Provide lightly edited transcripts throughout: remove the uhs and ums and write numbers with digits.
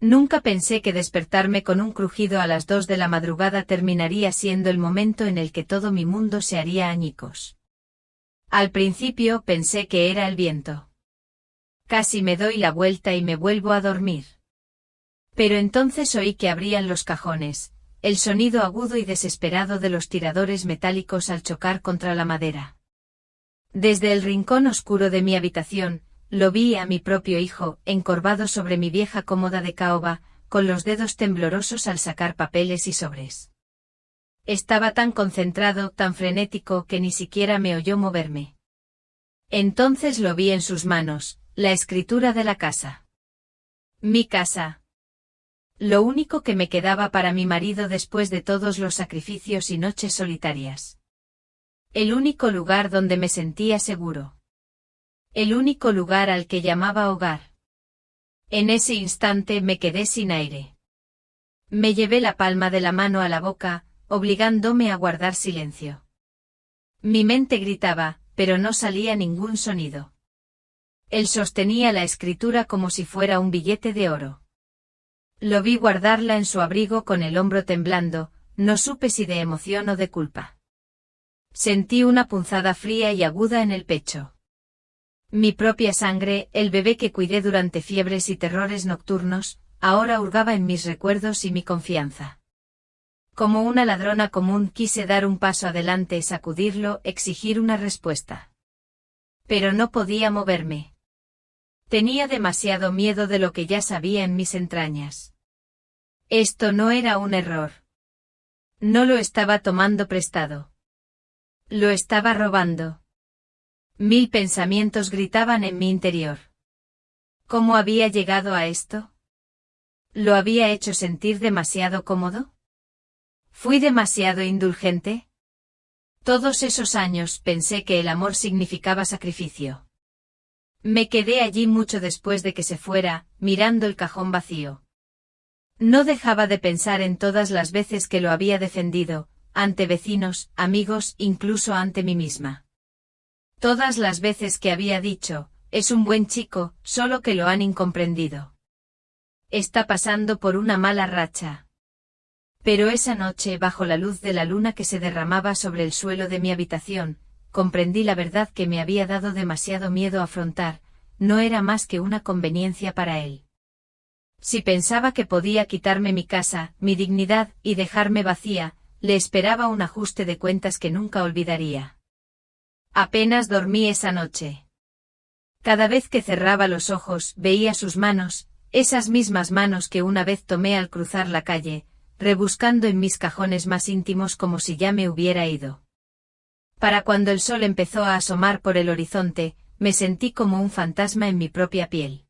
Nunca pensé que despertarme con un crujido a las 2 de la madrugada terminaría siendo el momento en el que todo mi mundo se haría añicos. Al principio pensé que era el viento. Casi me doy la vuelta y me vuelvo a dormir. Pero entonces oí que abrían los cajones, el sonido agudo y desesperado de los tiradores metálicos al chocar contra la madera. Desde el rincón oscuro de mi habitación, lo vi a mi propio hijo, encorvado sobre mi vieja cómoda de caoba, con los dedos temblorosos al sacar papeles y sobres. Estaba tan concentrado, tan frenético, que ni siquiera me oyó moverme. Entonces lo vi en sus manos, la escritura de la casa. Mi casa. Lo único que me quedaba para mi marido después de todos los sacrificios y noches solitarias. El único lugar donde me sentía seguro. El único lugar al que llamaba hogar. En ese instante me quedé sin aire. Me llevé la palma de la mano a la boca, obligándome a guardar silencio. Mi mente gritaba, pero no salía ningún sonido. Él sostenía la escritura como si fuera un billete de oro. Lo vi guardarla en su abrigo con el hombro temblando, no supe si de emoción o de culpa. Sentí una punzada fría y aguda en el pecho. Mi propia sangre, el bebé que cuidé durante fiebres y terrores nocturnos, ahora hurgaba en mis recuerdos y mi confianza. Como una ladrona común quise dar un paso adelante, sacudirlo, exigir una respuesta. Pero no podía moverme. Tenía demasiado miedo de lo que ya sabía en mis entrañas. Esto no era un error. No lo estaba tomando prestado. Lo estaba robando. 1000 pensamientos gritaban en mi interior. ¿Cómo había llegado a esto? ¿Lo había hecho sentir demasiado cómodo? ¿Fui demasiado indulgente? Todos esos años pensé que el amor significaba sacrificio. Me quedé allí mucho después de que se fuera, mirando el cajón vacío. No dejaba de pensar en todas las veces que lo había defendido, ante vecinos, amigos, incluso ante mí misma. Todas las veces que había dicho, es un buen chico, solo que lo han incomprendido. Está pasando por una mala racha. Pero esa noche, bajo la luz de la luna que se derramaba sobre el suelo de mi habitación, comprendí la verdad que me había dado demasiado miedo afrontar, no era más que una conveniencia para él. Si pensaba que podía quitarme mi casa, mi dignidad, y dejarme vacía, le esperaba un ajuste de cuentas que nunca olvidaría. Apenas dormí esa noche. Cada vez que cerraba los ojos, veía sus manos, esas mismas manos que una vez tomé al cruzar la calle, rebuscando en mis cajones más íntimos como si ya me hubiera ido. Para cuando el sol empezó a asomar por el horizonte, me sentí como un fantasma en mi propia piel.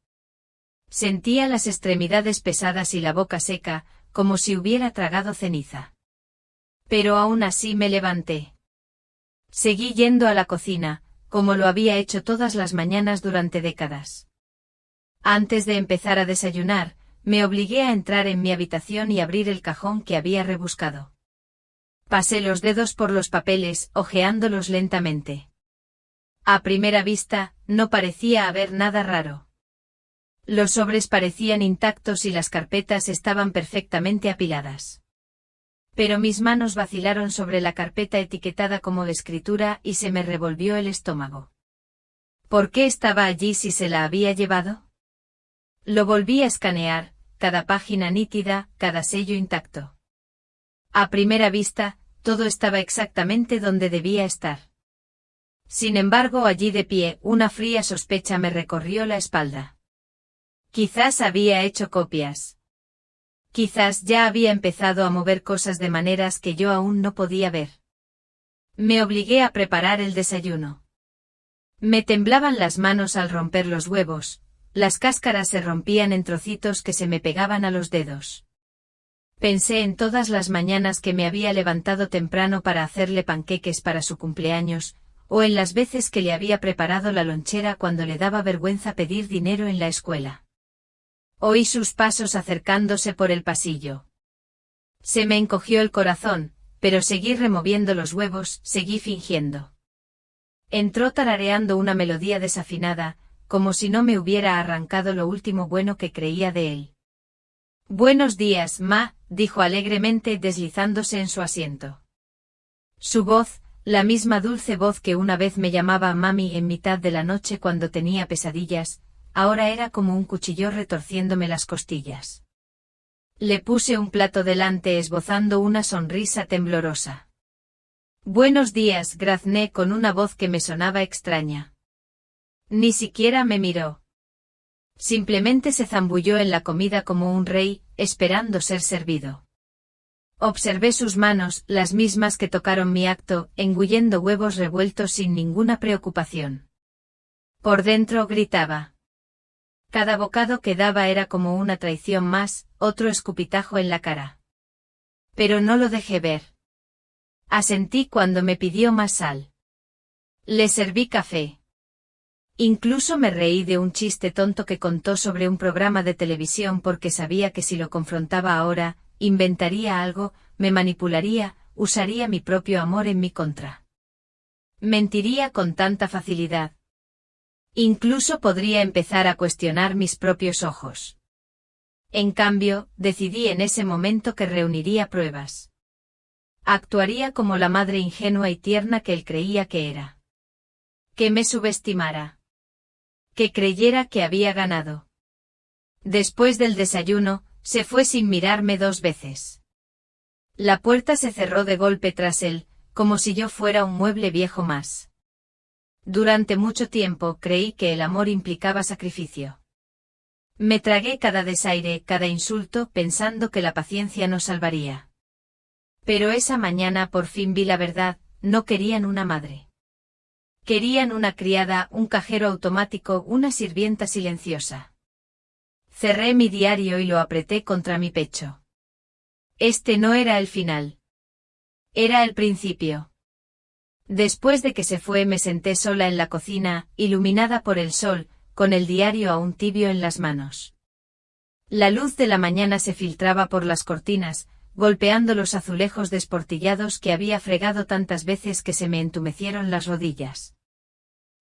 Sentía las extremidades pesadas y la boca seca, como si hubiera tragado ceniza. Pero aún así me levanté. Seguí yendo a la cocina, como lo había hecho todas las mañanas durante décadas. Antes de empezar a desayunar, me obligué a entrar en mi habitación y abrir el cajón que había rebuscado. Pasé los dedos por los papeles, hojeándolos lentamente. A primera vista, no parecía haber nada raro. Los sobres parecían intactos y las carpetas estaban perfectamente apiladas. Pero mis manos vacilaron sobre la carpeta etiquetada como escritura y se me revolvió el estómago. ¿Por qué estaba allí si se la había llevado? Lo volví a escanear, cada página nítida, cada sello intacto. A primera vista, todo estaba exactamente donde debía estar. Sin embargo, allí de pie, una fría sospecha me recorrió la espalda. Quizás había hecho copias. Quizás ya había empezado a mover cosas de maneras que yo aún no podía ver. Me obligué a preparar el desayuno. Me temblaban las manos al romper los huevos, las cáscaras se rompían en trocitos que se me pegaban a los dedos. Pensé en todas las mañanas que me había levantado temprano para hacerle panqueques para su cumpleaños, o en las veces que le había preparado la lonchera cuando le daba vergüenza pedir dinero en la escuela. Oí sus pasos acercándose por el pasillo. Se me encogió el corazón, pero seguí removiendo los huevos, seguí fingiendo. Entró tarareando una melodía desafinada, como si no me hubiera arrancado lo último bueno que creía de él. Buenos días, Ma, dijo alegremente deslizándose en su asiento. Su voz, la misma dulce voz que una vez me llamaba mami en mitad de la noche cuando tenía pesadillas, ahora era como un cuchillo retorciéndome las costillas. Le puse un plato delante esbozando una sonrisa temblorosa. Buenos días, grazné con una voz que me sonaba extraña. Ni siquiera me miró. Simplemente se zambulló en la comida como un rey, esperando ser servido. Observé sus manos, las mismas que tocaron mi acto, engullendo huevos revueltos sin ninguna preocupación. Por dentro gritaba. Cada bocado que daba era como una traición más, otro escupitajo en la cara. Pero no lo dejé ver. Asentí cuando me pidió más sal. Le serví café. Incluso me reí de un chiste tonto que contó sobre un programa de televisión porque sabía que si lo confrontaba ahora, inventaría algo, me manipularía, usaría mi propio amor en mi contra. Mentiría con tanta facilidad. Incluso podría empezar a cuestionar mis propios ojos. En cambio, decidí en ese momento que reuniría pruebas. Actuaría como la madre ingenua y tierna que él creía que era. Que me subestimara. Que creyera que había ganado. Después del desayuno, se fue sin mirarme 2 veces. La puerta se cerró de golpe tras él, como si yo fuera un mueble viejo más. Durante mucho tiempo creí que el amor implicaba sacrificio. Me tragué cada desaire, cada insulto, pensando que la paciencia nos salvaría. Pero esa mañana por fin vi la verdad, no querían una madre. Querían una criada, un cajero automático, una sirvienta silenciosa. Cerré mi diario y lo apreté contra mi pecho. Este no era el final. Era el principio. Después de que se fue me senté sola en la cocina, iluminada por el sol, con el diario aún tibio en las manos. La luz de la mañana se filtraba por las cortinas, golpeando los azulejos desportillados que había fregado tantas veces que se me entumecieron las rodillas.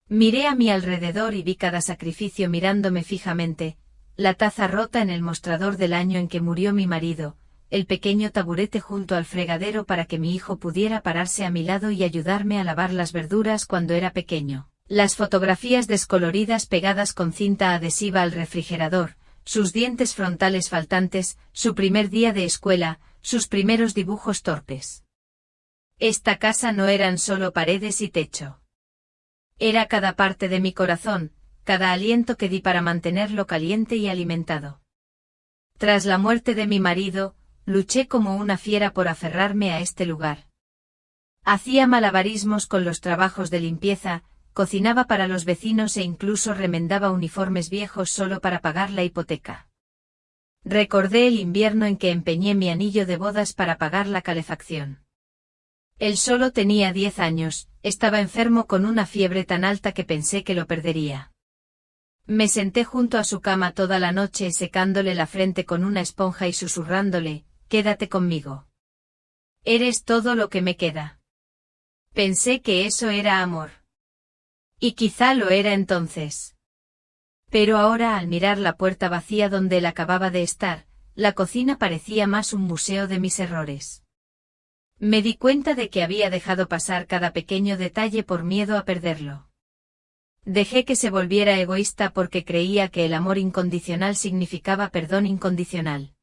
Miré a mi alrededor y vi cada sacrificio mirándome fijamente, la taza rota en el mostrador del año en que murió mi marido, el pequeño taburete junto al fregadero para que mi hijo pudiera pararse a mi lado y ayudarme a lavar las verduras cuando era pequeño, las fotografías descoloridas pegadas con cinta adhesiva al refrigerador, sus dientes frontales faltantes, su primer día de escuela, sus primeros dibujos torpes. Esta casa no eran solo paredes y techo. Era cada parte de mi corazón, cada aliento que di para mantenerlo caliente y alimentado. Tras la muerte de mi marido, luché como una fiera por aferrarme a este lugar. Hacía malabarismos con los trabajos de limpieza, cocinaba para los vecinos e incluso remendaba uniformes viejos solo para pagar la hipoteca. Recordé el invierno en que empeñé mi anillo de bodas para pagar la calefacción. Él solo tenía 10 años, estaba enfermo con una fiebre tan alta que pensé que lo perdería. Me senté junto a su cama toda la noche secándole la frente con una esponja y susurrándole, «Quédate conmigo. Eres todo lo que me queda». Pensé que eso era amor. Y quizá lo era entonces. Pero ahora al mirar la puerta vacía donde él acababa de estar, la cocina parecía más un museo de mis errores. Me di cuenta de que había dejado pasar cada pequeño detalle por miedo a perderlo. Dejé que se volviera egoísta porque creía que el amor incondicional significaba perdón incondicional.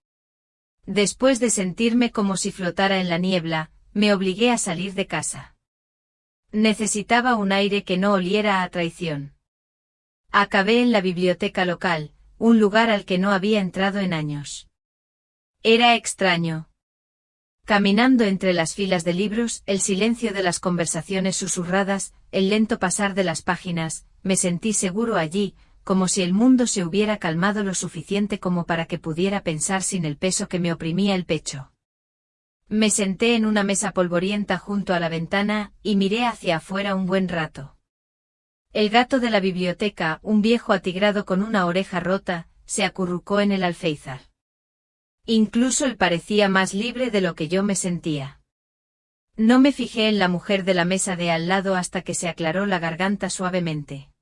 Después de sentirme como si flotara en la niebla, me obligué a salir de casa. Necesitaba un aire que no oliera a traición. Acabé en la biblioteca local, un lugar al que no había entrado en años. Era extraño. Caminando entre las filas de libros, el silencio de las conversaciones susurradas, el lento pasar de las páginas, me sentí seguro allí, como si el mundo se hubiera calmado lo suficiente como para que pudiera pensar sin el peso que me oprimía el pecho. Me senté en una mesa polvorienta junto a la ventana, y miré hacia afuera un buen rato. El gato de la biblioteca, un viejo atigrado con una oreja rota, se acurrucó en el alféizar. Incluso él parecía más libre de lo que yo me sentía. No me fijé en la mujer de la mesa de al lado hasta que se aclaró la garganta suavemente.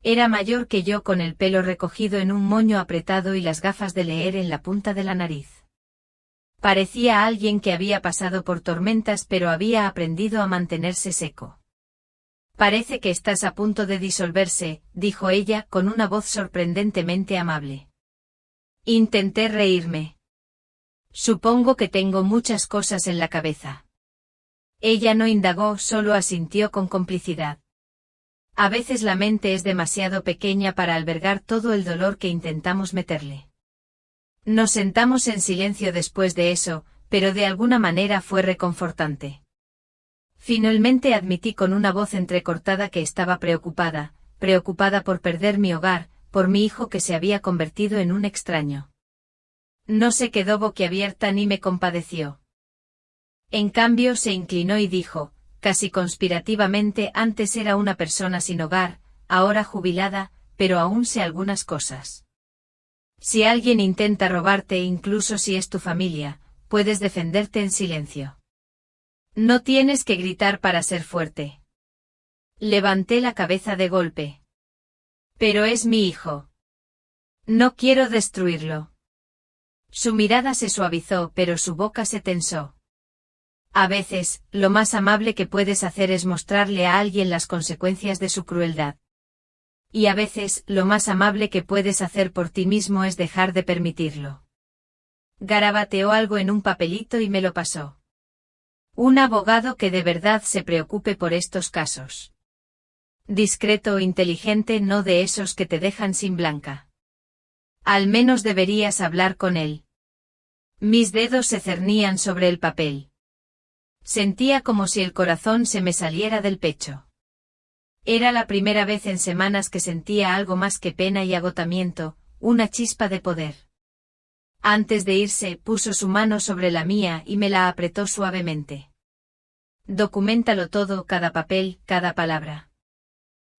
Era mayor que yo, con el pelo recogido en un moño apretado y las gafas de leer en la punta de la nariz. Parecía alguien que había pasado por tormentas pero había aprendido a mantenerse seco. «Parece que estás a punto de disolverse», dijo ella con una voz sorprendentemente amable. Intenté reírme. «Supongo que tengo muchas cosas en la cabeza». Ella no indagó, solo asintió con complicidad. A veces la mente es demasiado pequeña para albergar todo el dolor que intentamos meterle. Nos sentamos en silencio después de eso, pero de alguna manera fue reconfortante. Finalmente admití con una voz entrecortada que estaba preocupada por perder mi hogar, por mi hijo que se había convertido en un extraño. No se quedó boquiabierta ni me compadeció. En cambio se inclinó y dijo, casi conspirativamente: antes era una persona sin hogar, ahora jubilada, pero aún sé algunas cosas. Si alguien intenta robarte, incluso si es tu familia, puedes defenderte en silencio. No tienes que gritar para ser fuerte. Levanté la cabeza de golpe. Pero es mi hijo. No quiero destruirlo. Su mirada se suavizó, pero su boca se tensó. A veces, lo más amable que puedes hacer es mostrarle a alguien las consecuencias de su crueldad. Y a veces, lo más amable que puedes hacer por ti mismo es dejar de permitirlo. Garabateó algo en un papelito y me lo pasó. Un abogado que de verdad se preocupe por estos casos. Discreto o inteligente, no de esos que te dejan sin blanca. Al menos deberías hablar con él. Mis dedos se cernían sobre el papel. Sentía como si el corazón se me saliera del pecho. Era la primera vez en semanas que sentía algo más que pena y agotamiento, una chispa de poder. Antes de irse, puso su mano sobre la mía y me la apretó suavemente. Documéntalo todo, cada papel, cada palabra.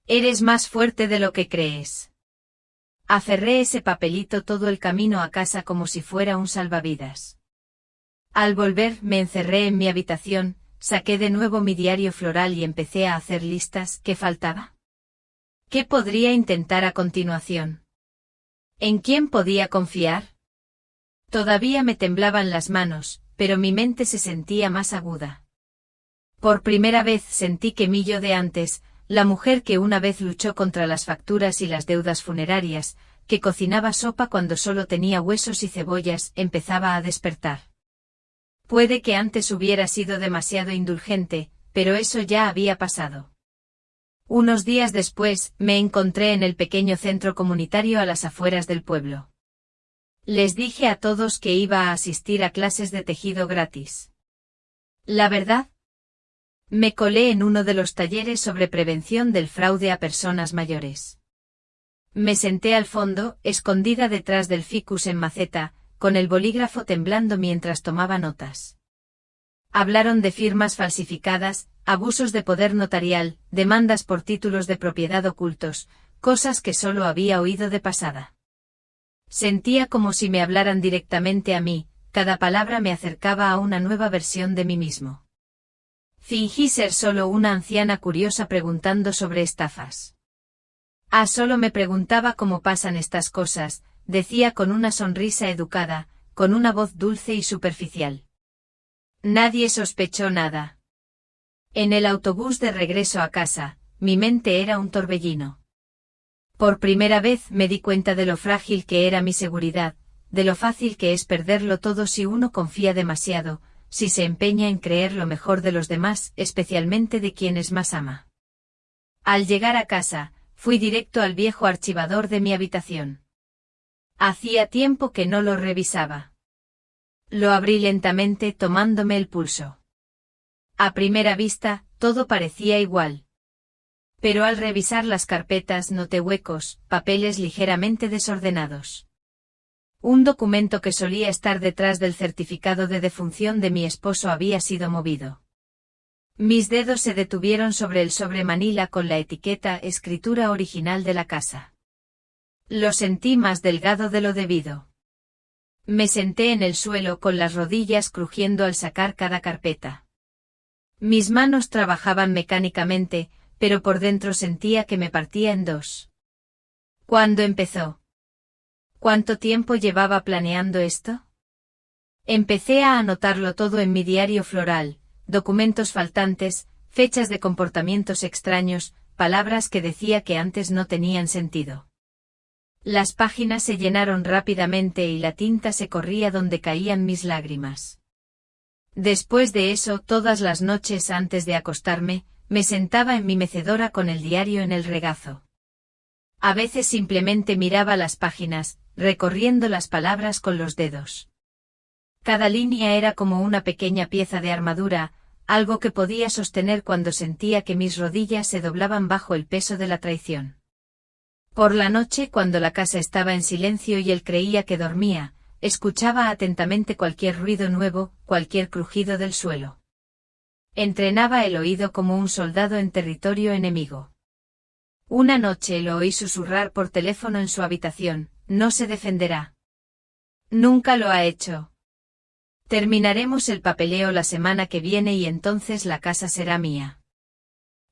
Eres más fuerte de lo que crees. Aferré ese papelito todo el camino a casa como si fuera un salvavidas. Al volver, me encerré en mi habitación, saqué de nuevo mi diario floral y empecé a hacer listas. ¿Qué faltaba? ¿Qué podría intentar a continuación? ¿En quién podía confiar? Todavía me temblaban las manos, pero mi mente se sentía más aguda. Por primera vez sentí que mi yo de antes, la mujer que una vez luchó contra las facturas y las deudas funerarias, que cocinaba sopa cuando solo tenía huesos y cebollas, empezaba a despertar. Puede que antes hubiera sido demasiado indulgente, pero eso ya había pasado. Unos días después, me encontré en el pequeño centro comunitario a las afueras del pueblo. Les dije a todos que iba a asistir a clases de tejido gratis. La verdad, me colé en uno de los talleres sobre prevención del fraude a personas mayores. Me senté al fondo, escondida detrás del ficus en maceta, con el bolígrafo temblando mientras tomaba notas. Hablaron de firmas falsificadas, abusos de poder notarial, demandas por títulos de propiedad ocultos, cosas que solo había oído de pasada. Sentía como si me hablaran directamente a mí, cada palabra me acercaba a una nueva versión de mí mismo. Fingí ser solo una anciana curiosa preguntando sobre estafas. Solo me preguntaba cómo pasan estas cosas, decía con una sonrisa educada, con una voz dulce y superficial. Nadie sospechó nada. En el autobús de regreso a casa, mi mente era un torbellino. Por primera vez me di cuenta de lo frágil que era mi seguridad, de lo fácil que es perderlo todo si uno confía demasiado, si se empeña en creer lo mejor de los demás, especialmente de quienes más ama. Al llegar a casa, fui directo al viejo archivador de mi habitación. Hacía tiempo que no lo revisaba. Lo abrí lentamente, tomándome el pulso. A primera vista, todo parecía igual. Pero al revisar las carpetas noté huecos, papeles ligeramente desordenados. Un documento que solía estar detrás del certificado de defunción de mi esposo había sido movido. Mis dedos se detuvieron sobre el sobre manila con la etiqueta «Escritura original de la casa». Lo sentí más delgado de lo debido. Me senté en el suelo con las rodillas crujiendo al sacar cada carpeta. Mis manos trabajaban mecánicamente, pero por dentro sentía que me partía en dos. ¿Cuándo empezó? ¿Cuánto tiempo llevaba planeando esto? Empecé a anotarlo todo en mi diario floral, documentos faltantes, fechas de comportamientos extraños, palabras que decía que antes no tenían sentido. Las páginas se llenaron rápidamente y la tinta se corría donde caían mis lágrimas. Después de eso, todas las noches antes de acostarme, me sentaba en mi mecedora con el diario en el regazo. A veces simplemente miraba las páginas, recorriendo las palabras con los dedos. Cada línea era como una pequeña pieza de armadura, algo que podía sostener cuando sentía que mis rodillas se doblaban bajo el peso de la traición. Por la noche, cuando la casa estaba en silencio y él creía que dormía, escuchaba atentamente cualquier ruido nuevo, cualquier crujido del suelo. Entrenaba el oído como un soldado en territorio enemigo. Una noche lo oí susurrar por teléfono en su habitación: no se defenderá. Nunca lo ha hecho. Terminaremos el papeleo la semana que viene y entonces la casa será mía.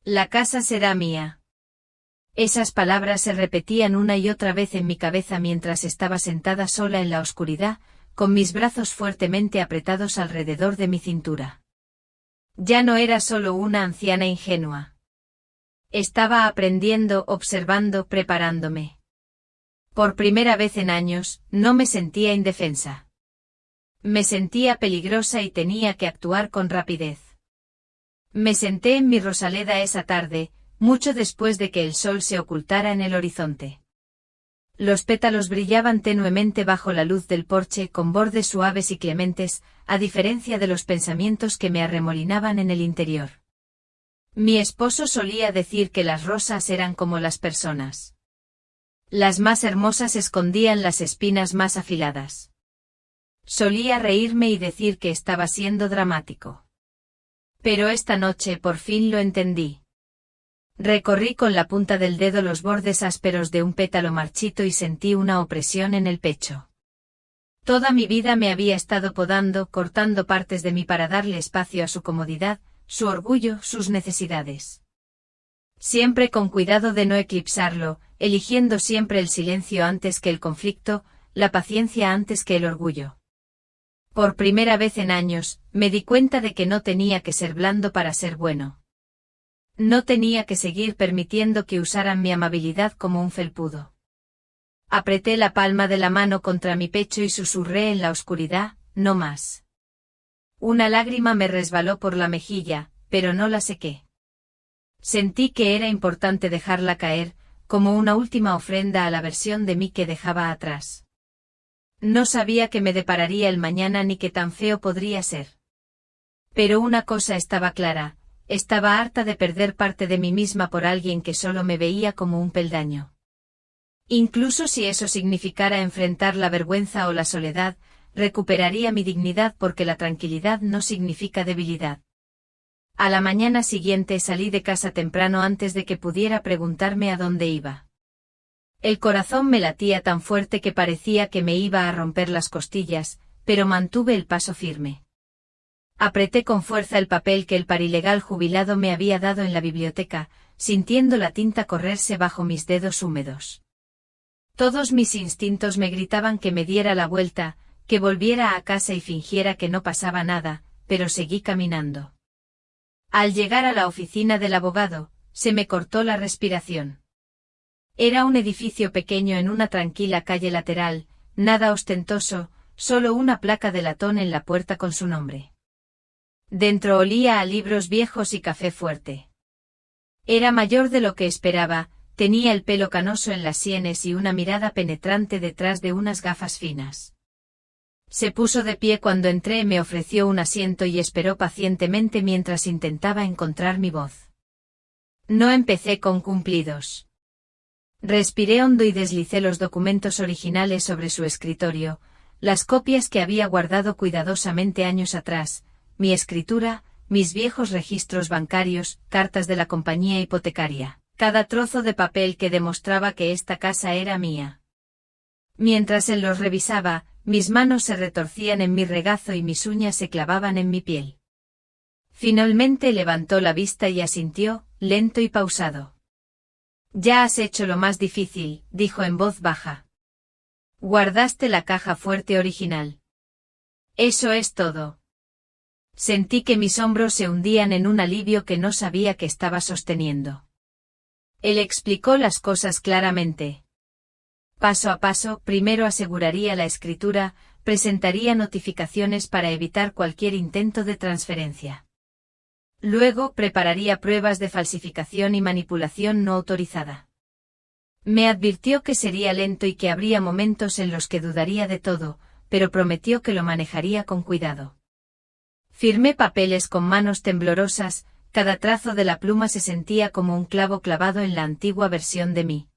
La casa será mía. Esas palabras se repetían una y otra vez en mi cabeza mientras estaba sentada sola en la oscuridad, con mis brazos fuertemente apretados alrededor de mi cintura. Ya no era solo una anciana ingenua. Estaba aprendiendo, observando, preparándome. Por primera vez en años, no me sentía indefensa. Me sentía peligrosa y tenía que actuar con rapidez. Me senté en mi rosaleda esa tarde, mucho después de que el sol se ocultara en el horizonte. Los pétalos brillaban tenuemente bajo la luz del porche con bordes suaves y clementes, a diferencia de los pensamientos que me arremolinaban en el interior. Mi esposo solía decir que las rosas eran como las personas. Las más hermosas escondían las espinas más afiladas. Solía reírme y decir que estaba siendo dramático. Pero esta noche por fin lo entendí. Recorrí con la punta del dedo los bordes ásperos de un pétalo marchito y sentí una opresión en el pecho. Toda mi vida me había estado podando, cortando partes de mí para darle espacio a su comodidad, su orgullo, sus necesidades. Siempre con cuidado de no eclipsarlo, eligiendo siempre el silencio antes que el conflicto, la paciencia antes que el orgullo. Por primera vez en años, me di cuenta de que no tenía que ser blando para ser bueno. No tenía que seguir permitiendo que usaran mi amabilidad como un felpudo. Apreté la palma de la mano contra mi pecho y susurré en la oscuridad: no más. Una lágrima me resbaló por la mejilla, pero no la sequé. Sentí que era importante dejarla caer, como una última ofrenda a la versión de mí que dejaba atrás. No sabía qué me depararía el mañana ni qué tan feo podría ser. Pero una cosa estaba clara: estaba harta de perder parte de mí misma por alguien que solo me veía como un peldaño. Incluso si eso significara enfrentar la vergüenza o la soledad, recuperaría mi dignidad porque la tranquilidad no significa debilidad. A la mañana siguiente salí de casa temprano antes de que pudiera preguntarme a dónde iba. El corazón me latía tan fuerte que parecía que me iba a romper las costillas, pero mantuve el paso firme. Apreté con fuerza el papel que el parilegal jubilado me había dado en la biblioteca, sintiendo la tinta correrse bajo mis dedos húmedos. Todos mis instintos me gritaban que me diera la vuelta, que volviera a casa y fingiera que no pasaba nada, pero seguí caminando. Al llegar a la oficina del abogado, se me cortó la respiración. Era un edificio pequeño en una tranquila calle lateral, nada ostentoso, solo una placa de latón en la puerta con su nombre. Dentro olía a libros viejos y café fuerte. Era mayor de lo que esperaba, tenía el pelo canoso en las sienes y una mirada penetrante detrás de unas gafas finas. Se puso de pie cuando entré, me ofreció un asiento y esperó pacientemente mientras intentaba encontrar mi voz. No empecé con cumplidos. Respiré hondo y deslicé los documentos originales sobre su escritorio, las copias que había guardado cuidadosamente años atrás, mi escritura, mis viejos registros bancarios, cartas de la compañía hipotecaria, cada trozo de papel que demostraba que esta casa era mía. Mientras él los revisaba, mis manos se retorcían en mi regazo y mis uñas se clavaban en mi piel. Finalmente levantó la vista y asintió, lento y pausado. Ya has hecho lo más difícil, dijo en voz baja. Guardaste la caja fuerte original. Eso es todo. Sentí que mis hombros se hundían en un alivio que no sabía que estaba sosteniendo. Él explicó las cosas claramente. Paso a paso, primero aseguraría la escritura, presentaría notificaciones para evitar cualquier intento de transferencia. Luego prepararía pruebas de falsificación y manipulación no autorizada. Me advirtió que sería lento y que habría momentos en los que dudaría de todo, pero prometió que lo manejaría con cuidado. Firmé papeles con manos temblorosas, cada trazo de la pluma se sentía como un clavo clavado en la antigua versión de mí.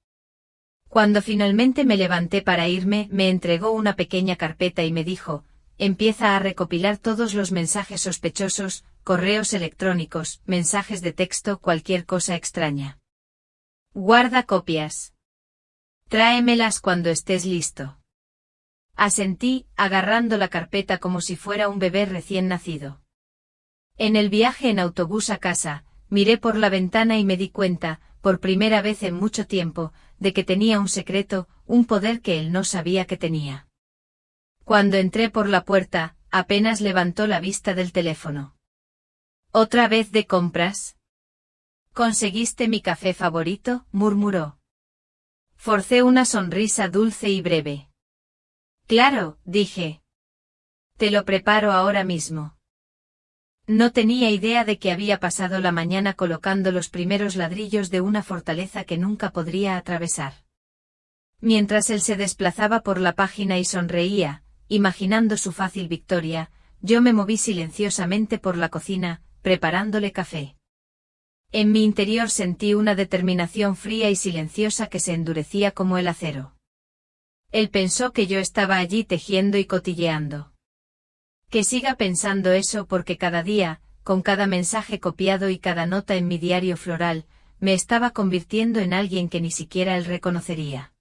Cuando finalmente me levanté para irme, me entregó una pequeña carpeta y me dijo, empieza a recopilar todos los mensajes sospechosos, correos electrónicos, mensajes de texto, cualquier cosa extraña. Guarda copias. Tráemelas cuando estés listo. Asentí, agarrando la carpeta como si fuera un bebé recién nacido. En el viaje en autobús a casa, miré por la ventana y me di cuenta, por primera vez en mucho tiempo, de que tenía un secreto, un poder que él no sabía que tenía. Cuando entré por la puerta, apenas levantó la vista del teléfono. ¿Otra vez de compras? ¿Conseguiste mi café favorito?, murmuró. Forcé una sonrisa dulce y breve. Claro, dije. Te lo preparo ahora mismo. No tenía idea de que había pasado la mañana colocando los primeros ladrillos de una fortaleza que nunca podría atravesar. Mientras él se desplazaba por la página y sonreía, imaginando su fácil victoria, yo me moví silenciosamente por la cocina, preparándole café. En mi interior sentí una determinación fría y silenciosa que se endurecía como el acero. Él pensó que yo estaba allí tejiendo y cotilleando. Que siga pensando eso porque cada día, con cada mensaje copiado y cada nota en mi diario floral, me estaba convirtiendo en alguien que ni siquiera él reconocería.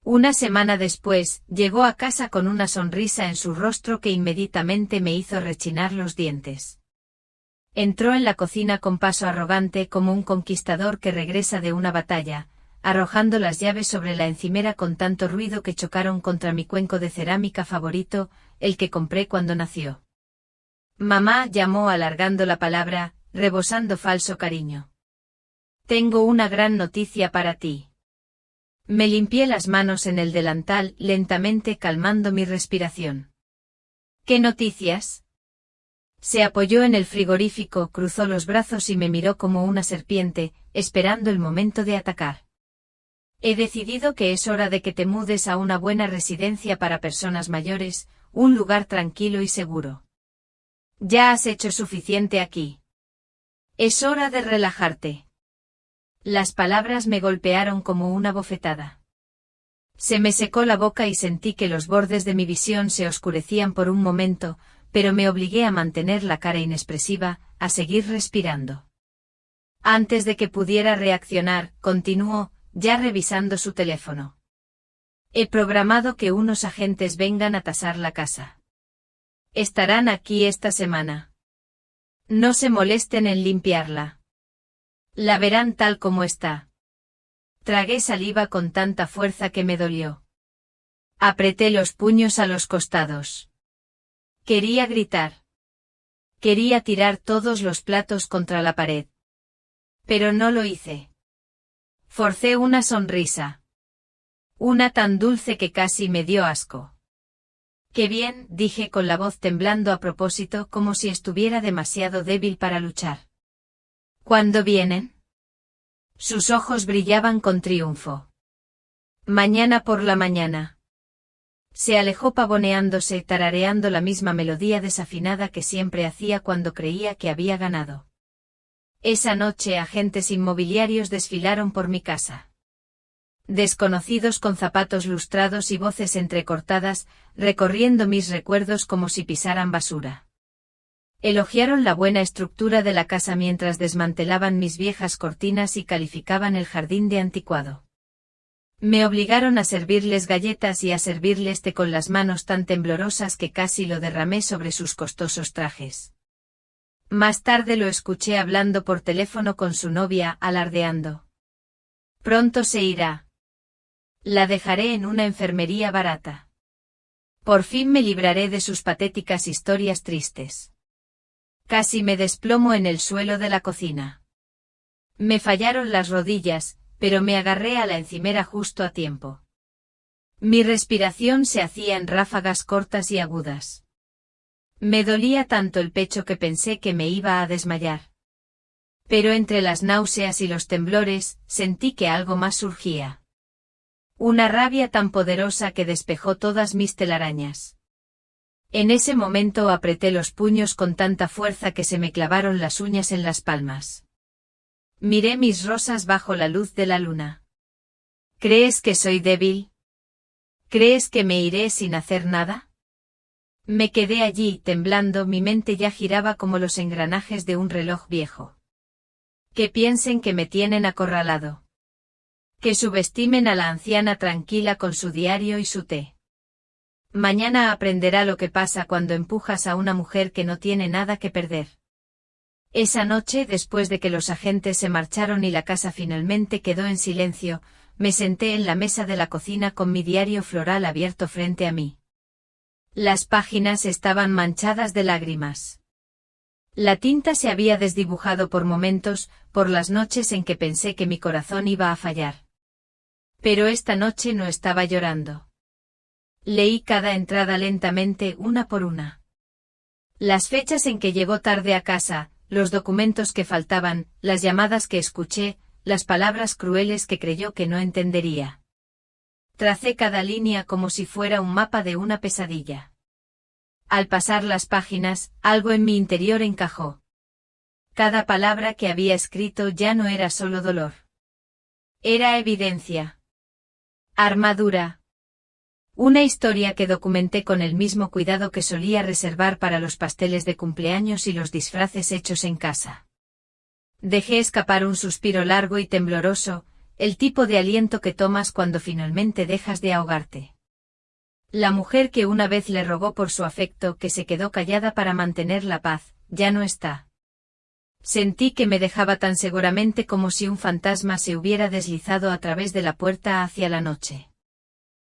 Una semana después, llegó a casa con una sonrisa en su rostro que inmediatamente me hizo rechinar los dientes. Entró en la cocina con paso arrogante como un conquistador que regresa de una batalla, arrojando las llaves sobre la encimera con tanto ruido que chocaron contra mi cuenco de cerámica favorito, el que compré cuando nació. Mamá, llamó alargando la palabra, rebosando falso cariño. Tengo una gran noticia para ti. Me limpié las manos en el delantal, lentamente calmando mi respiración. ¿Qué noticias? Se apoyó en el frigorífico, cruzó los brazos y me miró como una serpiente, esperando el momento de atacar. He decidido que es hora de que te mudes a una buena residencia para personas mayores, un lugar tranquilo y seguro. Ya has hecho suficiente aquí. Es hora de relajarte. Las palabras me golpearon como una bofetada. Se me secó la boca y sentí que los bordes de mi visión se oscurecían por un momento, pero me obligué a mantener la cara inexpresiva, a seguir respirando. Antes de que pudiera reaccionar, continuó, ya revisando su teléfono. He programado que unos agentes vengan a tasar la casa. Estarán aquí esta semana. No se molesten en limpiarla. La verán tal como está. Tragué saliva con tanta fuerza que me dolió. Apreté los puños a los costados. Quería gritar. Quería tirar todos los platos contra la pared. Pero no lo hice. Forcé una sonrisa. Una tan dulce que casi me dio asco. Qué bien, dije con la voz temblando a propósito como si estuviera demasiado débil para luchar. ¿Cuándo vienen? Sus ojos brillaban con triunfo. Mañana por la mañana. Se alejó pavoneándose, tarareando la misma melodía desafinada que siempre hacía cuando creía que había ganado. Esa noche agentes inmobiliarios desfilaron por mi casa. Desconocidos con zapatos lustrados y voces entrecortadas, recorriendo mis recuerdos como si pisaran basura. Elogiaron la buena estructura de la casa mientras desmantelaban mis viejas cortinas y calificaban el jardín de anticuado. Me obligaron a servirles galletas y a servirles té con las manos tan temblorosas que casi lo derramé sobre sus costosos trajes. Más tarde lo escuché hablando por teléfono con su novia, alardeando. Pronto se irá. La dejaré en una enfermería barata. Por fin me libraré de sus patéticas historias tristes. Casi me desplomo en el suelo de la cocina. Me fallaron las rodillas, pero me agarré a la encimera justo a tiempo. Mi respiración se hacía en ráfagas cortas y agudas. Me dolía tanto el pecho que pensé que me iba a desmayar. Pero entre las náuseas y los temblores, sentí que algo más surgía. Una rabia tan poderosa que despejó todas mis telarañas. En ese momento apreté los puños con tanta fuerza que se me clavaron las uñas en las palmas. Miré mis rosas bajo la luz de la luna. ¿Crees que soy débil? ¿Crees que me iré sin hacer nada? Me quedé allí, temblando, mi mente ya giraba como los engranajes de un reloj viejo. Que piensen que me tienen acorralado. Que subestimen a la anciana tranquila con su diario y su té. Mañana aprenderá lo que pasa cuando empujas a una mujer que no tiene nada que perder. Esa noche, después de que los agentes se marcharon y la casa finalmente quedó en silencio, me senté en la mesa de la cocina con mi diario floral abierto frente a mí. Las páginas estaban manchadas de lágrimas. La tinta se había desdibujado por momentos, por las noches en que pensé que mi corazón iba a fallar. Pero esta noche no estaba llorando. Leí cada entrada lentamente, una por una. Las fechas en que llegó tarde a casa, los documentos que faltaban, las llamadas que escuché, las palabras crueles que creyó que no entendería. Tracé cada línea como si fuera un mapa de una pesadilla. Al pasar las páginas, algo en mi interior encajó. Cada palabra que había escrito ya no era solo dolor. Era evidencia. Armadura. Una historia que documenté con el mismo cuidado que solía reservar para los pasteles de cumpleaños y los disfraces hechos en casa. Dejé escapar un suspiro largo y tembloroso, el tipo de aliento que tomas cuando finalmente dejas de ahogarte. La mujer que una vez le rogó por su afecto, que se quedó callada para mantener la paz, ya no está. Sentí que me dejaba tan seguramente como si un fantasma se hubiera deslizado a través de la puerta hacia la noche.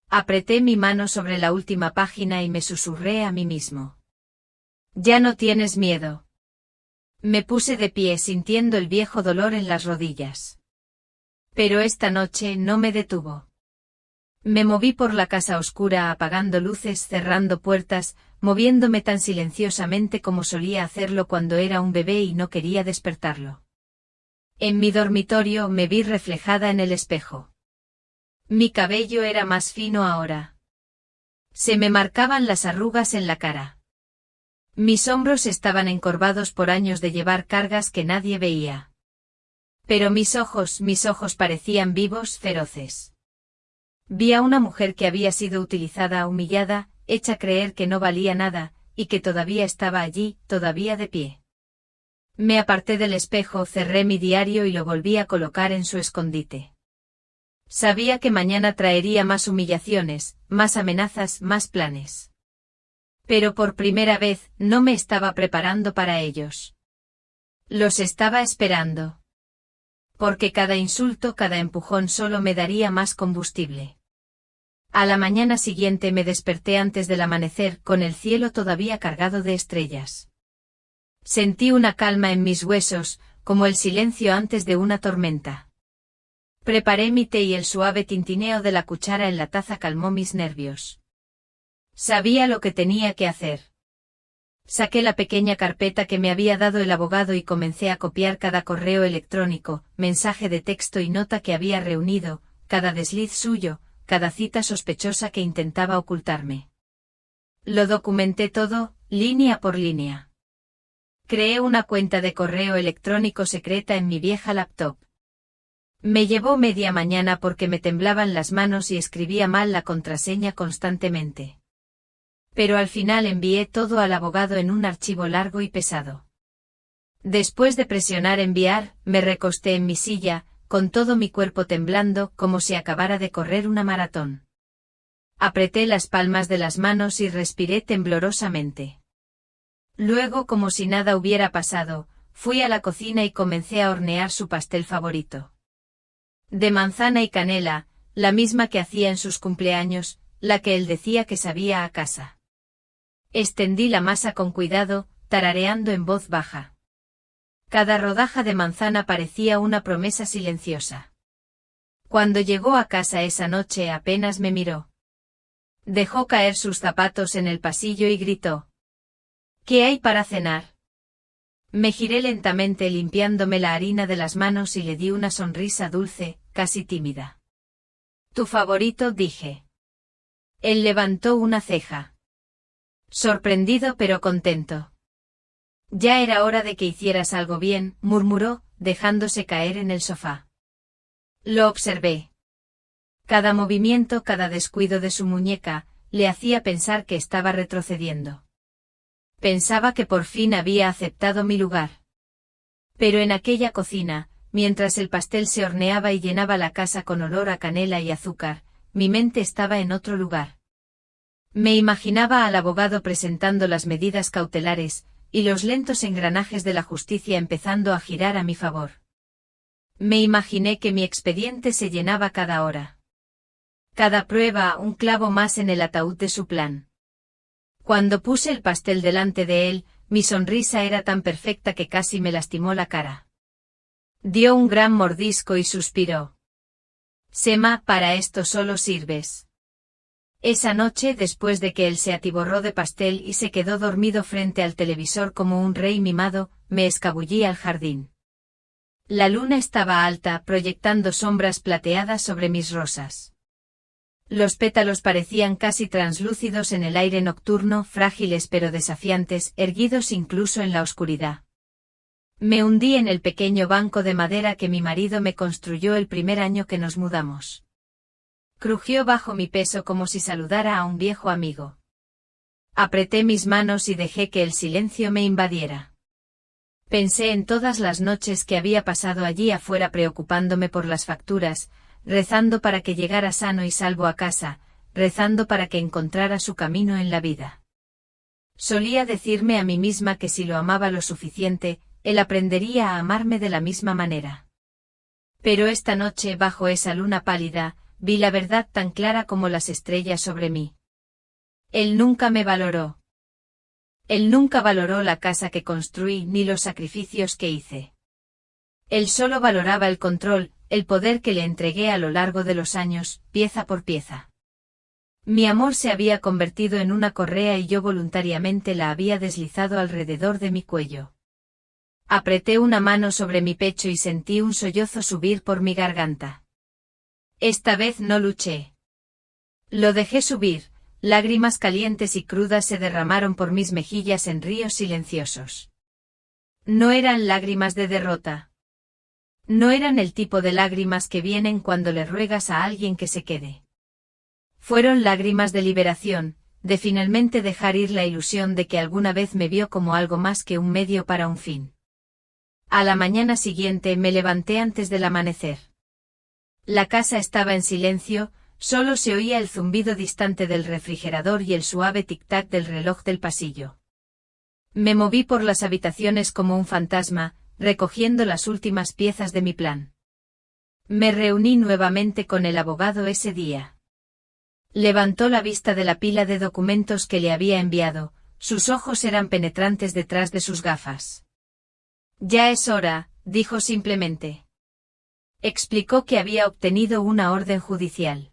Apreté mi mano sobre la última página y me susurré a mí mismo. Ya no tienes miedo. Me puse de pie sintiendo el viejo dolor en las rodillas. Pero esta noche no me detuvo. Me moví por la casa oscura apagando luces, cerrando puertas, moviéndome tan silenciosamente como solía hacerlo cuando era un bebé y no quería despertarlo. En mi dormitorio me vi reflejada en el espejo. Mi cabello era más fino ahora. Se me marcaban las arrugas en la cara. Mis hombros estaban encorvados por años de llevar cargas que nadie veía. Pero mis ojos parecían vivos, feroces. Vi a una mujer que había sido utilizada, humillada, hecha creer que no valía nada, y que todavía estaba allí, todavía de pie. Me aparté del espejo, cerré mi diario y lo volví a colocar en su escondite. Sabía que mañana traería más humillaciones, más amenazas, más planes. Pero por primera vez, no me estaba preparando para ellos. Los estaba esperando. Porque cada insulto, cada empujón solo me daría más combustible. A la mañana siguiente me desperté antes del amanecer, con el cielo todavía cargado de estrellas. Sentí una calma en mis huesos, como el silencio antes de una tormenta. Preparé mi té y el suave tintineo de la cuchara en la taza calmó mis nervios. Sabía lo que tenía que hacer. Saqué la pequeña carpeta que me había dado el abogado y comencé a copiar cada correo electrónico, mensaje de texto y nota que había reunido, cada desliz suyo, cada cita sospechosa que intentaba ocultarme. Lo documenté todo, línea por línea. Creé una cuenta de correo electrónico secreta en mi vieja laptop. Me llevó media mañana porque me temblaban las manos y escribía mal la contraseña constantemente. Pero al final envié todo al abogado en un archivo largo y pesado. Después de presionar enviar, me recosté en mi silla, con todo mi cuerpo temblando como si acabara de correr una maratón. Apreté las palmas de las manos y respiré temblorosamente. Luego, como si nada hubiera pasado, fui a la cocina y comencé a hornear su pastel favorito. De manzana y canela, la misma que hacía en sus cumpleaños, la que él decía que sabía a casa. Extendí la masa con cuidado, tarareando en voz baja. Cada rodaja de manzana parecía una promesa silenciosa. Cuando llegó a casa esa noche apenas me miró. Dejó caer sus zapatos en el pasillo y gritó: ¿Qué hay para cenar? Me giré lentamente limpiándome la harina de las manos y le di una sonrisa dulce, casi tímida. Tu favorito, dije. Él levantó una ceja. Sorprendido pero contento. Ya era hora de que hicieras algo bien, murmuró, dejándose caer en el sofá. Lo observé. Cada movimiento, cada descuido de su muñeca, le hacía pensar que estaba retrocediendo. Pensaba que por fin había aceptado mi lugar. Pero en aquella cocina, mientras el pastel se horneaba y llenaba la casa con olor a canela y azúcar, mi mente estaba en otro lugar. Me imaginaba al abogado presentando las medidas cautelares, y los lentos engranajes de la justicia empezando a girar a mi favor. Me imaginé que mi expediente se llenaba cada hora. Cada prueba, un clavo más en el ataúd de su plan. Cuando puse el pastel delante de él, mi sonrisa era tan perfecta que casi me lastimó la cara. Dio un gran mordisco y suspiró. Sema, para esto solo sirves. Esa noche, después de que él se atiborró de pastel y se quedó dormido frente al televisor como un rey mimado, me escabullí al jardín. La luna estaba alta, proyectando sombras plateadas sobre mis rosas. Los pétalos parecían casi translúcidos en el aire nocturno, frágiles pero desafiantes, erguidos incluso en la oscuridad. Me hundí en el pequeño banco de madera que mi marido me construyó el primer año que nos mudamos. Crujió bajo mi peso como si saludara a un viejo amigo. Apreté mis manos y dejé que el silencio me invadiera. Pensé en todas las noches que había pasado allí afuera preocupándome por las facturas, rezando para que llegara sano y salvo a casa, rezando para que encontrara su camino en la vida. Solía decirme a mí misma que si lo amaba lo suficiente, él aprendería a amarme de la misma manera. Pero esta noche, bajo esa luna pálida, vi la verdad tan clara como las estrellas sobre mí. Él nunca me valoró. Él nunca valoró la casa que construí ni los sacrificios que hice. Él solo valoraba el control, el poder que le entregué a lo largo de los años, pieza por pieza. Mi amor se había convertido en una correa y yo voluntariamente la había deslizado alrededor de mi cuello. Apreté una mano sobre mi pecho y sentí un sollozo subir por mi garganta. Esta vez no luché. Lo dejé subir, lágrimas calientes y crudas se derramaron por mis mejillas en ríos silenciosos. No eran lágrimas de derrota. No eran el tipo de lágrimas que vienen cuando le ruegas a alguien que se quede. Fueron lágrimas de liberación, de finalmente dejar ir la ilusión de que alguna vez me vio como algo más que un medio para un fin. A la mañana siguiente me levanté antes del amanecer. La casa estaba en silencio, solo se oía el zumbido distante del refrigerador y el suave tic-tac del reloj del pasillo. Me moví por las habitaciones como un fantasma, recogiendo las últimas piezas de mi plan. Me reuní nuevamente con el abogado ese día. Levantó la vista de la pila de documentos que le había enviado, sus ojos eran penetrantes detrás de sus gafas. Ya es hora, dijo simplemente. Explicó que había obtenido una orden judicial.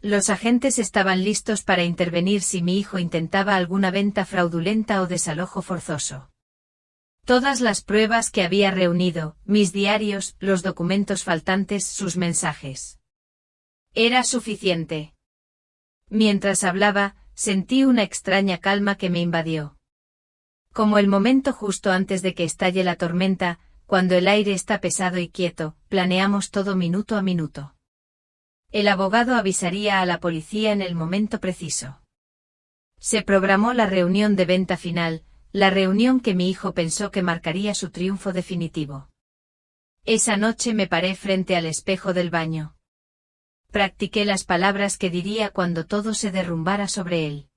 Los agentes estaban listos para intervenir si mi hijo intentaba alguna venta fraudulenta o desalojo forzoso. Todas las pruebas que había reunido, mis diarios, los documentos faltantes, sus mensajes. Era suficiente. Mientras hablaba, sentí una extraña calma que me invadió. Como el momento justo antes de que estalle la tormenta, cuando el aire está pesado y quieto, planeamos todo minuto a minuto. El abogado avisaría a la policía en el momento preciso. Se programó la reunión de venta final, la reunión que mi hijo pensó que marcaría su triunfo definitivo. Esa noche me paré frente al espejo del baño. Practiqué las palabras que diría cuando todo se derrumbara sobre él.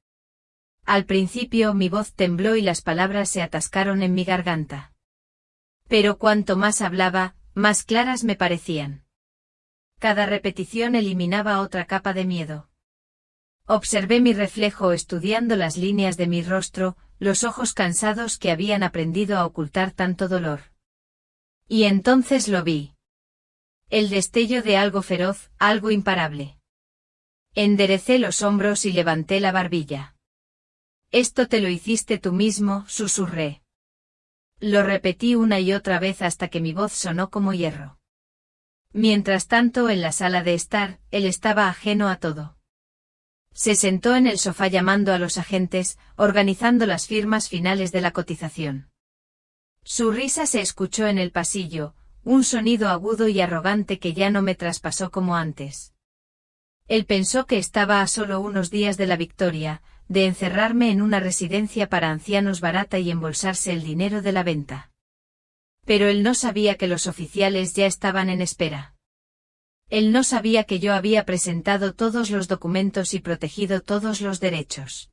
Al principio mi voz tembló y las palabras se atascaron en mi garganta. Pero cuanto más hablaba, más claras me parecían. cada repetición eliminaba otra capa de miedo. Observé mi reflejo estudiando las líneas de mi rostro, los ojos cansados que habían aprendido a ocultar tanto dolor. Y entonces lo vi. El destello de algo feroz, algo imparable. Enderecé los hombros y levanté la barbilla. «Esto te lo hiciste tú mismo», susurré. Lo repetí una y otra vez hasta que mi voz sonó como hierro. Mientras tanto, en la sala de estar, él estaba ajeno a todo. Se sentó en el sofá llamando a los agentes, organizando las firmas finales de la cotización. Su risa se escuchó en el pasillo, un sonido agudo y arrogante que ya no me traspasó como antes. Él pensó que estaba a solo unos días de la victoria, de encerrarme en una residencia para ancianos barata y embolsarse el dinero de la venta. Pero él no sabía que los oficiales ya estaban en espera. Él no sabía que yo había presentado todos los documentos y protegido todos los derechos.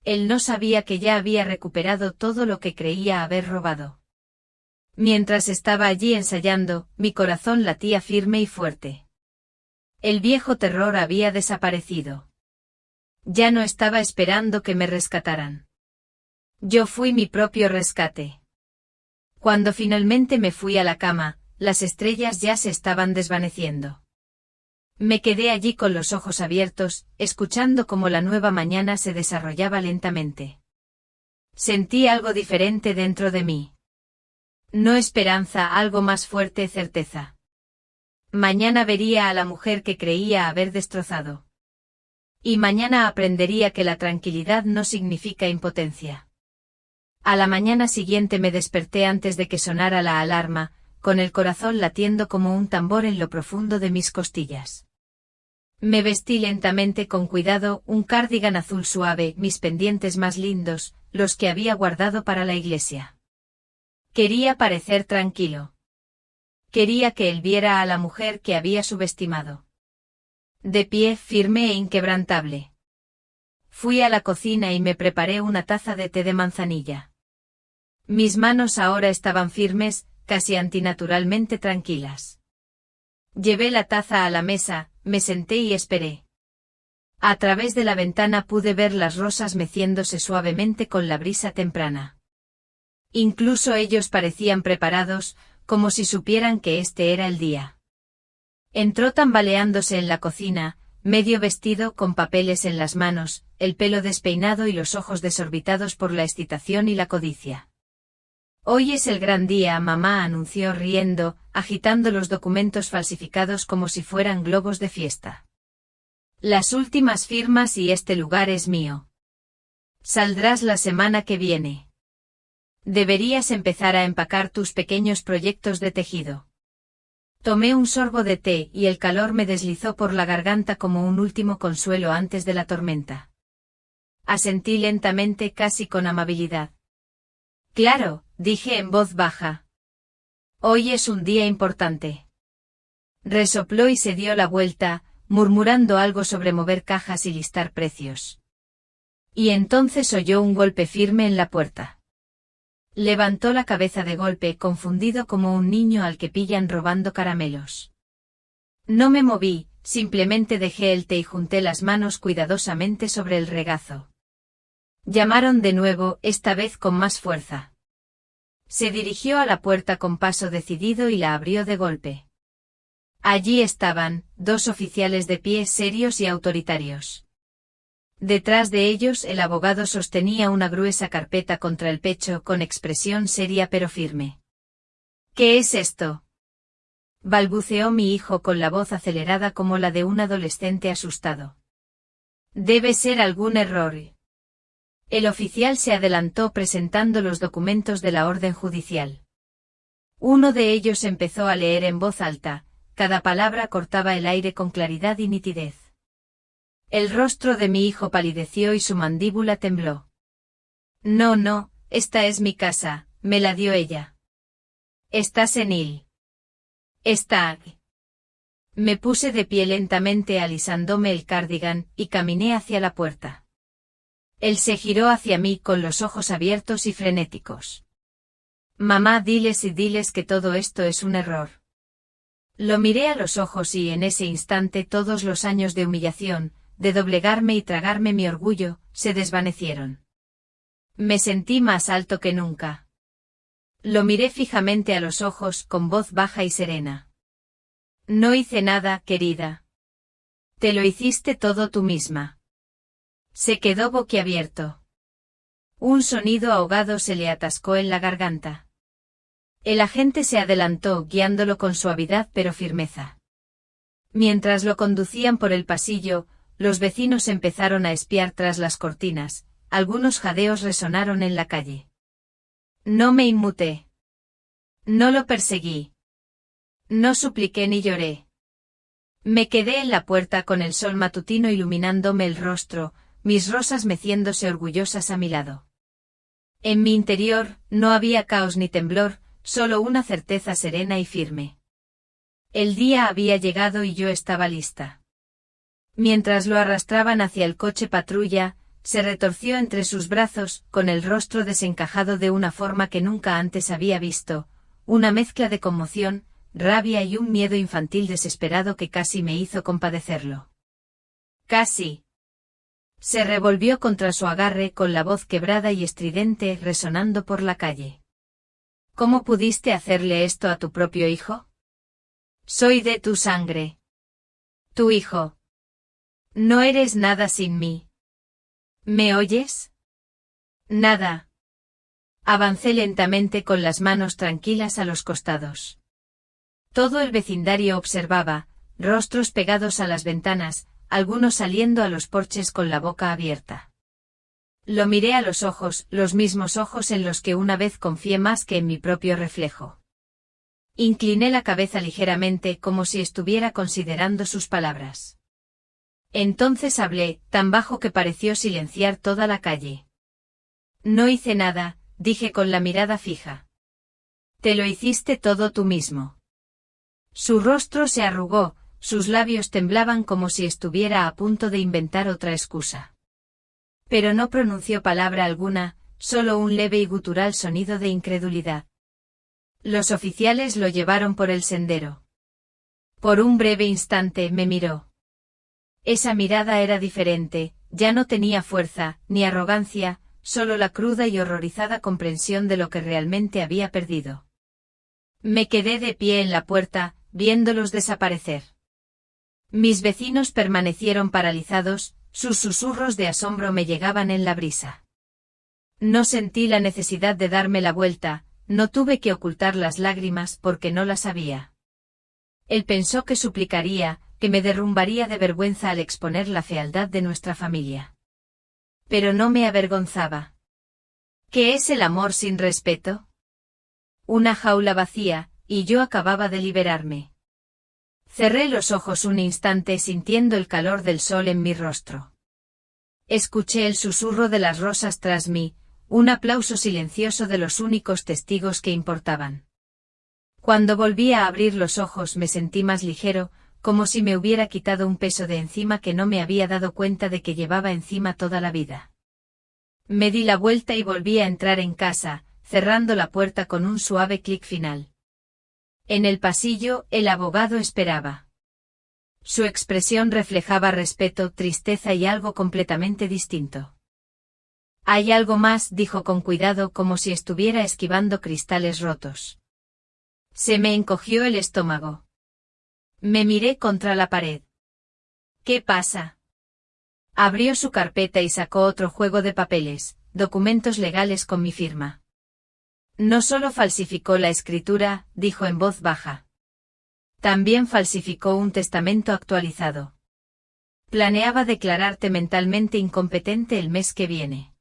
Él no sabía que ya había recuperado todo lo que creía haber robado. Mientras estaba allí ensayando, mi corazón latía firme y fuerte. El viejo terror había desaparecido. Ya no estaba esperando que me rescataran. Yo fui mi propio rescate. Cuando finalmente me fui a la cama, las estrellas ya se estaban desvaneciendo. Me quedé allí con los ojos abiertos, escuchando cómo la nueva mañana se desarrollaba lentamente. Sentí algo diferente dentro de mí. No esperanza, algo más fuerte, certeza. Mañana vería a la mujer que creía haber destrozado. Y mañana aprendería que la tranquilidad no significa impotencia. A la mañana siguiente me desperté antes de que sonara la alarma, con el corazón latiendo como un tambor en lo profundo de mis costillas. Me vestí lentamente con cuidado, un cardigan azul suave, mis pendientes más lindos, los que había guardado para la iglesia. Quería parecer tranquilo. Quería que él viera a la mujer que había subestimado. De pie, firme e inquebrantable. Fui a la cocina y me preparé una taza de té de manzanilla. Mis manos ahora estaban firmes, casi antinaturalmente tranquilas. Llevé la taza a la mesa, me senté y esperé. A través de la ventana pude ver las rosas meciéndose suavemente con la brisa temprana. Incluso ellos parecían preparados, como si supieran que este era el día. Entró tambaleándose en la cocina, medio vestido, con papeles en las manos, el pelo despeinado y los ojos desorbitados por la excitación y la codicia. «Hoy es el gran día», mamá anunció riendo, agitando los documentos falsificados como si fueran globos de fiesta. «Las últimas firmas y este lugar es mío. Saldrás la semana que viene. Deberías empezar a empacar tus pequeños proyectos de tejido». Tomé un sorbo de té y el calor me deslizó por la garganta como un último consuelo antes de la tormenta. Asentí lentamente, casi con amabilidad. «Claro», dije en voz baja. «Hoy es un día importante». Resopló y se dio la vuelta, murmurando algo sobre mover cajas y listar precios. Y entonces oyó un golpe firme en la puerta. Levantó la cabeza de golpe, confundido como un niño al que pillan robando caramelos. No me moví, simplemente dejé el té y junté las manos cuidadosamente sobre el regazo. Llamaron de nuevo, esta vez con más fuerza. Se dirigió a la puerta con paso decidido y la abrió de golpe. Allí estaban, dos oficiales de pie, serios y autoritarios. Detrás de ellos el abogado sostenía una gruesa carpeta contra el pecho con expresión seria pero firme. «¿Qué es esto?», balbuceó mi hijo con la voz acelerada como la de un adolescente asustado. «Debe ser algún error». El oficial se adelantó presentando los documentos de la orden judicial. Uno de ellos empezó a leer en voz alta, cada palabra cortaba el aire con claridad y nitidez. El rostro de mi hijo palideció y su mandíbula tembló. «No, no, esta es mi casa», me la dio ella. «Está senil. Está». Me puse de pie lentamente alisándome el cardigan, y caminé hacia la puerta. Él se giró hacia mí con los ojos abiertos y frenéticos. «Mamá, diles y diles que todo esto es un error. Lo miré a los ojos y en ese instante todos los años de humillación, de doblegarme y tragarme mi orgullo, se desvanecieron. Me sentí más alto que nunca. Lo miré fijamente a los ojos con voz baja y serena. No hice nada, querida. Te lo hiciste todo tú misma. Se quedó boquiabierto. Un sonido ahogado se le atascó en la garganta. El agente se adelantó guiándolo con suavidad pero firmeza. Mientras lo conducían por el pasillo, los vecinos empezaron a espiar tras las cortinas, algunos jadeos resonaron en la calle. No me inmuté. No lo perseguí. No supliqué ni lloré. Me quedé en la puerta con el sol matutino iluminándome el rostro, mis rosas meciéndose orgullosas a mi lado. En mi interior, no había caos ni temblor, solo una certeza serena y firme. El día había llegado y yo estaba lista. Mientras lo arrastraban hacia el coche patrulla, se retorció entre sus brazos, con el rostro desencajado de una forma que nunca antes había visto, una mezcla de conmoción, rabia y un miedo infantil desesperado que casi me hizo compadecerlo. Casi. Se revolvió contra su agarre con la voz quebrada y estridente resonando por la calle. ¿Cómo pudiste hacerle esto a tu propio hijo? Soy de tu sangre. Tu hijo. No eres nada sin mí. ¿Me oyes? Nada. Avancé lentamente con las manos tranquilas a los costados. Todo el vecindario observaba, rostros pegados a las ventanas, algunos saliendo a los porches con la boca abierta. Lo miré a los ojos, los mismos ojos en los que una vez confié más que en mi propio reflejo. Incliné la cabeza ligeramente como si estuviera considerando sus palabras. Entonces hablé, tan bajo que pareció silenciar toda la calle. No hice nada, dije con la mirada fija. Te lo hiciste todo tú mismo. Su rostro se arrugó, sus labios temblaban como si estuviera a punto de inventar otra excusa. Pero no pronunció palabra alguna, solo un leve y gutural sonido de incredulidad. Los oficiales lo llevaron por el sendero. Por un breve instante me miró. Esa mirada era diferente, ya no tenía fuerza, ni arrogancia, solo la cruda y horrorizada comprensión de lo que realmente había perdido. Me quedé de pie en la puerta, viéndolos desaparecer. Mis vecinos permanecieron paralizados, sus susurros de asombro me llegaban en la brisa. No sentí la necesidad de darme la vuelta, no tuve que ocultar las lágrimas porque no las había. Él pensó que suplicaría, que me derrumbaría de vergüenza al exponer la fealdad de nuestra familia. Pero no me avergonzaba. ¿Qué es el amor sin respeto? Una jaula vacía, y yo acababa de liberarme. Cerré los ojos un instante sintiendo el calor del sol en mi rostro. Escuché el susurro de las rosas tras mí, un aplauso silencioso de los únicos testigos que importaban. Cuando volví a abrir los ojos me sentí más ligero, como si me hubiera quitado un peso de encima que no me había dado cuenta de que llevaba encima toda la vida. Me di la vuelta y volví a entrar en casa, cerrando la puerta con un suave clic final. En el pasillo, el abogado esperaba. Su expresión reflejaba respeto, tristeza y algo completamente distinto. Hay algo más, dijo con cuidado como si estuviera esquivando cristales rotos. Se me encogió el estómago. Me miré contra la pared. ¿Qué pasa? Abrió su carpeta y sacó otro juego de papeles, documentos legales con mi firma. No solo falsificó la escritura, dijo en voz baja. También falsificó un testamento actualizado. Planeaba declararte mentalmente incompetente el mes que viene.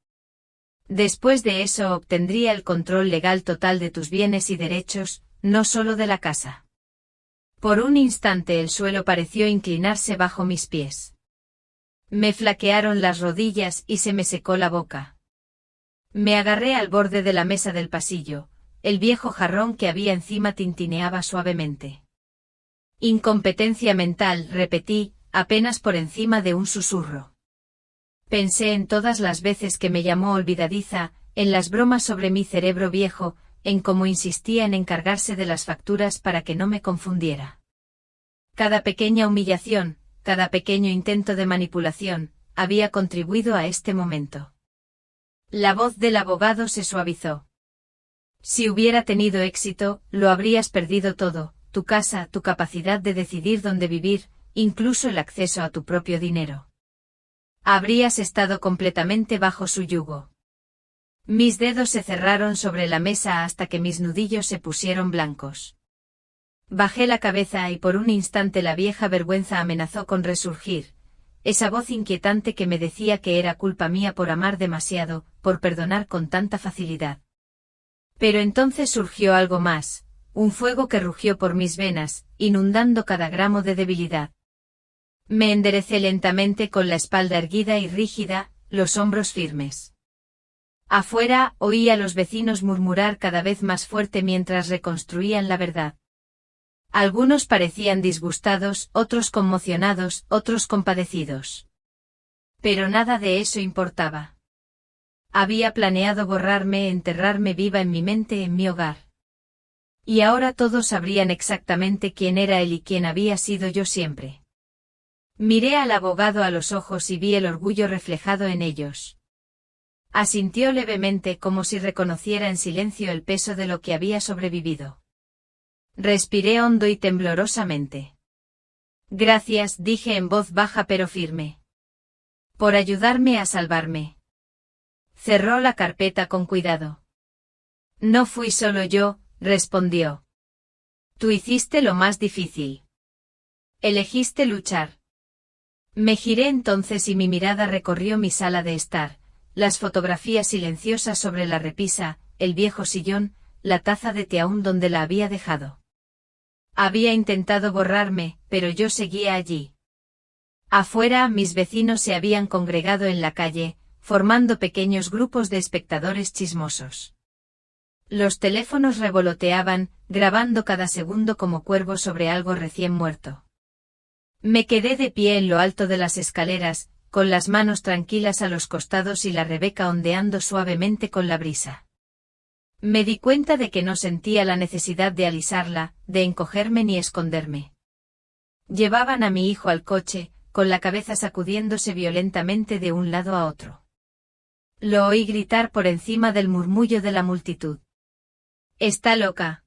Después de eso obtendría el control legal total de tus bienes y derechos, no solo de la casa. Por un instante el suelo pareció inclinarse bajo mis pies. Me flaquearon las rodillas y se me secó la boca. Me agarré al borde de la mesa del pasillo, el viejo jarrón que había encima tintineaba suavemente. Incompetencia mental, repetí, apenas por encima de un susurro. Pensé en todas las veces que me llamó olvidadiza, en las bromas sobre mi cerebro viejo, en cómo insistía en encargarse de las facturas para que no me confundiera. Cada pequeña humillación, cada pequeño intento de manipulación, había contribuido a este momento. La voz del abogado se suavizó. Si hubiera tenido éxito, lo habrías perdido todo, tu casa, tu capacidad de decidir dónde vivir, incluso el acceso a tu propio dinero. Habrías estado completamente bajo su yugo. Mis dedos se cerraron sobre la mesa hasta que mis nudillos se pusieron blancos. Bajé la cabeza y por un instante la vieja vergüenza amenazó con resurgir, esa voz inquietante que me decía que era culpa mía por amar demasiado, por perdonar con tanta facilidad. Pero entonces surgió algo más, un fuego que rugió por mis venas, inundando cada gramo de debilidad. Me enderecé lentamente con la espalda erguida y rígida, los hombros firmes. Afuera oí a los vecinos murmurar cada vez más fuerte mientras reconstruían la verdad. Algunos parecían disgustados, otros conmocionados, otros compadecidos. Pero nada de eso importaba. Había planeado borrarme, enterrarme viva en mi mente, en mi hogar. Y ahora todos sabrían exactamente quién era él y quién había sido yo siempre. Miré al abogado a los ojos y vi el orgullo reflejado en ellos. Asintió levemente como si reconociera en silencio el peso de lo que había sobrevivido. Respiré hondo y temblorosamente. Gracias, dije en voz baja pero firme. Por ayudarme a salvarme. Cerró la carpeta con cuidado. No fui solo yo, respondió. Tú hiciste lo más difícil. Elegiste luchar. Me giré entonces y mi mirada recorrió mi sala de estar, las fotografías silenciosas sobre la repisa, el viejo sillón, la taza de té aún donde la había dejado. Había intentado borrarme, pero yo seguía allí. Afuera, mis vecinos se habían congregado en la calle, formando pequeños grupos de espectadores chismosos. Los teléfonos revoloteaban, grabando cada segundo como cuervos sobre algo recién muerto. Me quedé de pie en lo alto de las escaleras, con las manos tranquilas a los costados y la Rebeca ondeando suavemente con la brisa. Me di cuenta de que no sentía la necesidad de alisarla, de encogerme ni esconderme. Llevaban a mi hijo al coche, con la cabeza sacudiéndose violentamente de un lado a otro. Lo oí gritar por encima del murmullo de la multitud. «Está loca.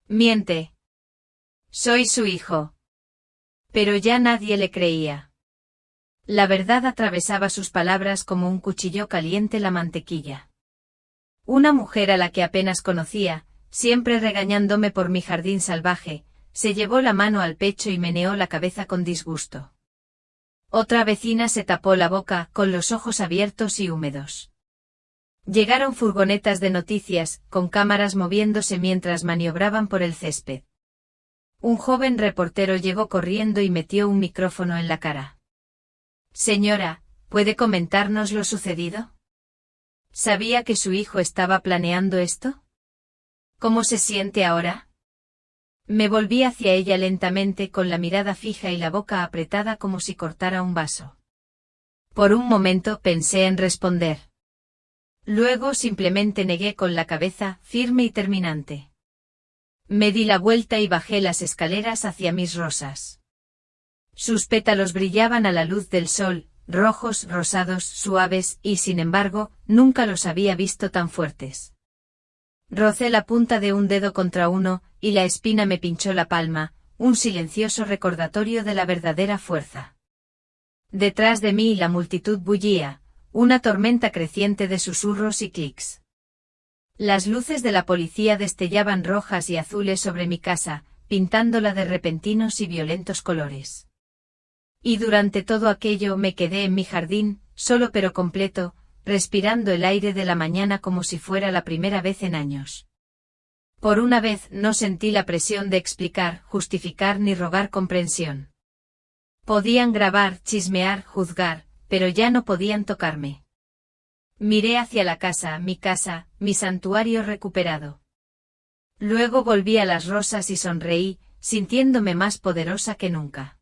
Miente. Soy su hijo». Pero ya nadie le creía. La verdad atravesaba sus palabras como un cuchillo caliente la mantequilla. Una mujer a la que apenas conocía, siempre regañándome por mi jardín salvaje, se llevó la mano al pecho y meneó la cabeza con disgusto. Otra vecina se tapó la boca, con los ojos abiertos y húmedos. Llegaron furgonetas de noticias, con cámaras moviéndose mientras maniobraban por el césped. Un joven reportero llegó corriendo y metió un micrófono en la cara. «Señora, ¿puede comentarnos lo sucedido? ¿Sabía que su hijo estaba planeando esto? ¿Cómo se siente ahora?» Me volví hacia ella lentamente con la mirada fija y la boca apretada como si cortara un vaso. Por un momento pensé en responder. Luego simplemente negué con la cabeza, firme y terminante. Me di la vuelta y bajé las escaleras hacia mis rosas. Sus pétalos brillaban a la luz del sol, rojos, rosados, suaves, y sin embargo, nunca los había visto tan fuertes. Rocé la punta de un dedo contra uno, y la espina me pinchó la palma, un silencioso recordatorio de la verdadera fuerza. Detrás de mí la multitud bullía, una tormenta creciente de susurros y clics. Las luces de la policía destellaban rojas y azules sobre mi casa, pintándola de repentinos y violentos colores. Y durante todo aquello me quedé en mi jardín, solo pero completo, respirando el aire de la mañana como si fuera la primera vez en años. Por una vez no sentí la presión de explicar, justificar ni rogar comprensión. Podían grabar, chismear, juzgar, pero ya no podían tocarme. Miré hacia la casa, mi santuario recuperado. Luego volví a las rosas y sonreí, sintiéndome más poderosa que nunca.